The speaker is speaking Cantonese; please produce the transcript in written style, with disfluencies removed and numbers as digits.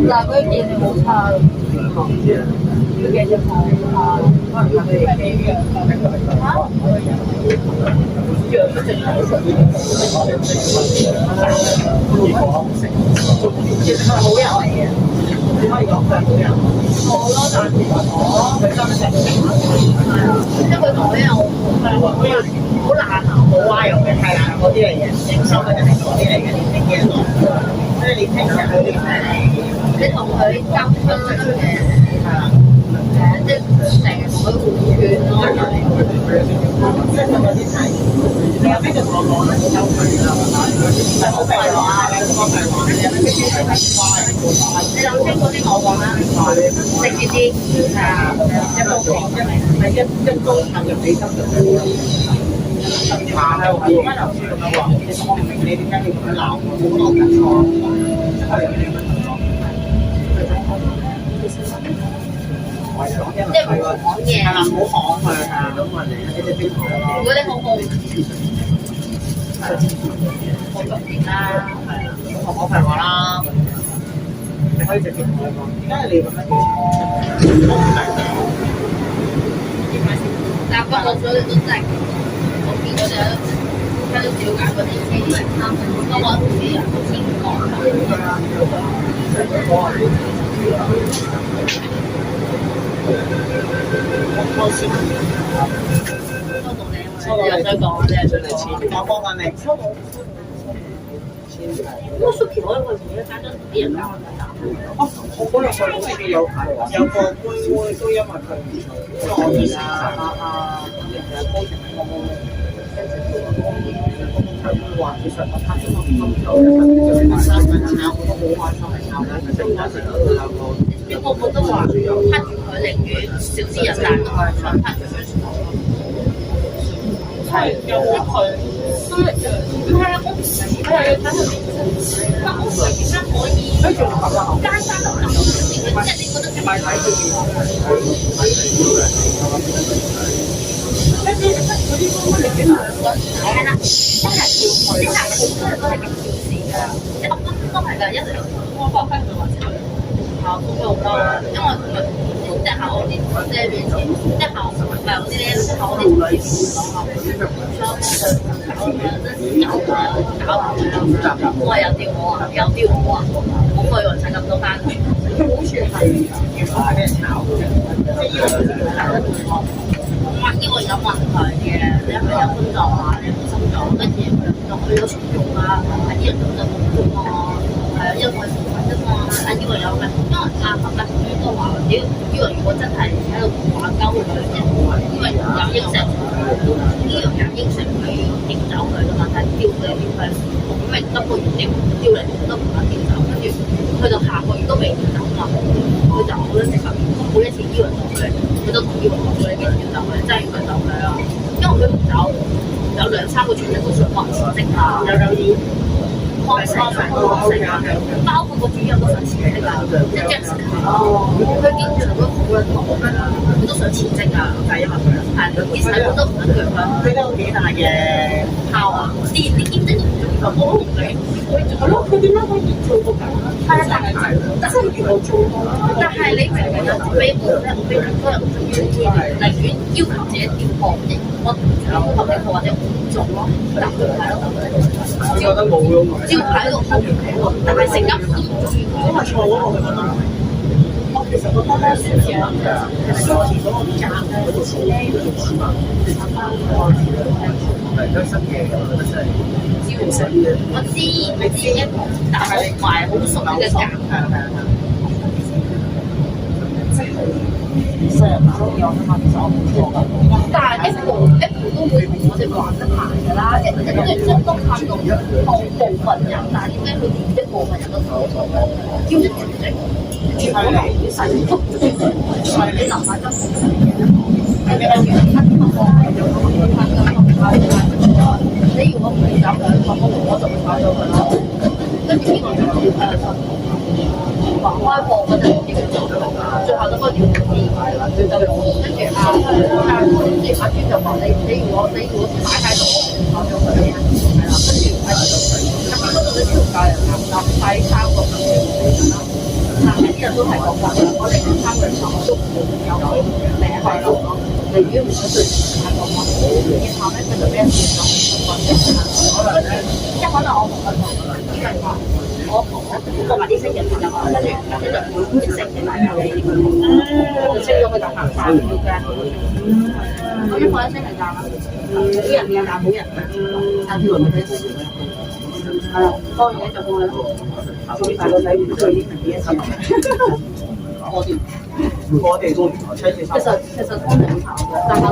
但係嗰件你冇差，佢嘅嘢冇差，可能佢哋幾樣嚇。好人嚟嘅，你可以講佢係好人。我咯，但係佢真誠，即係佢同我一樣好懶啊，好歪咁嘅，係啦嗰啲嚟嘅，認收嘅就係嗰啲嚟嘅，年輕嘅，即係你聽日佢哋你同佢交通嘅，係啦。即係成日同佢換券咯，即係嗰啲係。你有咩就同我講啦，有佢啦，係好廢話，你講廢話，你有咩嘢係廢話？你諗清楚啲我講啦，直接啲係啊，一個一高層嘅比較下係我而家頭先咁樣話，其實我唔明你點解要咁樣鬧我，我覺得我緊錯。即係唔好講嘢，係啦，唔好講佢係咁問你，你哋邊講？如果你好好，好特別啦，係啊，同我廢話啦，你可以直接同佢講，點解你咁樣？但不過所有都真係，我見嗰啲喺度調解嗰啲機嚟參與，都話自己人好清我先收到你，你又想講，你係想嚟簽？我幫緊你。收到。嗰 Suki 我一個同一間都啲人教我哋打。哦，我嗰日去好似有個妹都因為佢我見高層佢話其實我拍咗個3分炒我都好開心係炒緊，佢嗰時都有個。個個都話拍住佢寧願少啲人賺都係想拍住佢算咯。係有佢，唔係啊！我又要睇佢面色。但我而家可以間間都咁，即係你覺得點解睇住面？跟住嗰啲公司你幾兩個？係啦，真係要佢，真係好多人都係咁小事㗎，即係都係㗎，一嚟我發揮佢話齋。咁又好嬲啊！因為佢即係考嗰啲即係面前，即係考唔係嗰啲咧，即係考嗰啲面前講話，搞咁樣即係搞啊，我話有調我啊，有調我啊，咁我以為使咁多班，好似係要俾人炒嘅，即係以為係得同學，因為有問題嘅，你係咪有工作啊？你冇工作，跟住佢有錢用啊，係啲人就冇工啊，係因為。啊！以為有嘅，因為阿伯同佢都話：屌，以為如果真係喺度玩鳩佢嘅，因為有應承，呢樣有應承佢要調走佢嘅嘛，但係調嚟調去，咁咪今個月調嚟都唔肯調走，跟住去到下個月都未調走嘛，佢就好多時候每一次以為同佢，佢都同以為同佢幾調走佢，真係要佢走佢啦，因為佢唔走，有2-3個全職都想幫人辭職啊，有幫成包括個主任都想辭職啊，即係佢經常都好撚忙，佢都想辭職啊，就係因為佢係啲細佬都唔一樣啊，佢都有幾大嘅炮啊，啲兼職我都唔理，係咯，佢點解可以做到咁？係啊，但係原來做到，但係你明唔明啊？俾我咧，我俾咁多人寧願要求自己調項目，我唔想合理或者唔做咯，但係係咯，我覺得冇用。照排到好唔好，但係成間都唔中意佢，因為錯嗰個佢覺得。我其實覺得咧，舒淇嗰個價咧，嗰條線咧，嗰條線啊，係都新嘅，我覺得真係招死嘅。我知，你知一個，但係唔係好熟嘅價。成日都有㗎嘛，其實我冇錯㗎。但係一步都會同我哋玩得埋㗎啦，即係都看到部分人，但係點解佢一部分人都做到咧？叫一全職，全部都唔使足，係你留下得好嘅嘢。你如果唔搞兩個，我就會炒咗佢咯。跟住呢個就開課嗰陣已經做咗最後嗰個條件佢就用跟住即係阿專就話你如果擺喺度，我做佢嘅係啦，跟住入邊嗰度都調教人睇3個咁樣啦。但係啲人都係講話，我哋3個人都有另一個路咯。你如果唔想對住個話，然後咧佢就俾人變咗，即係可能我同佢講呢句話。我過埋啲星期就跟住就每星期買俾你，就升咗佢就行曬條街。咁一放一星期價啦，啲人嘅價冇人3條咪幾錢？係啦，當然就放喺度，最大個仔都已經係幾多錢？我哋都其實通常炒嘅，但係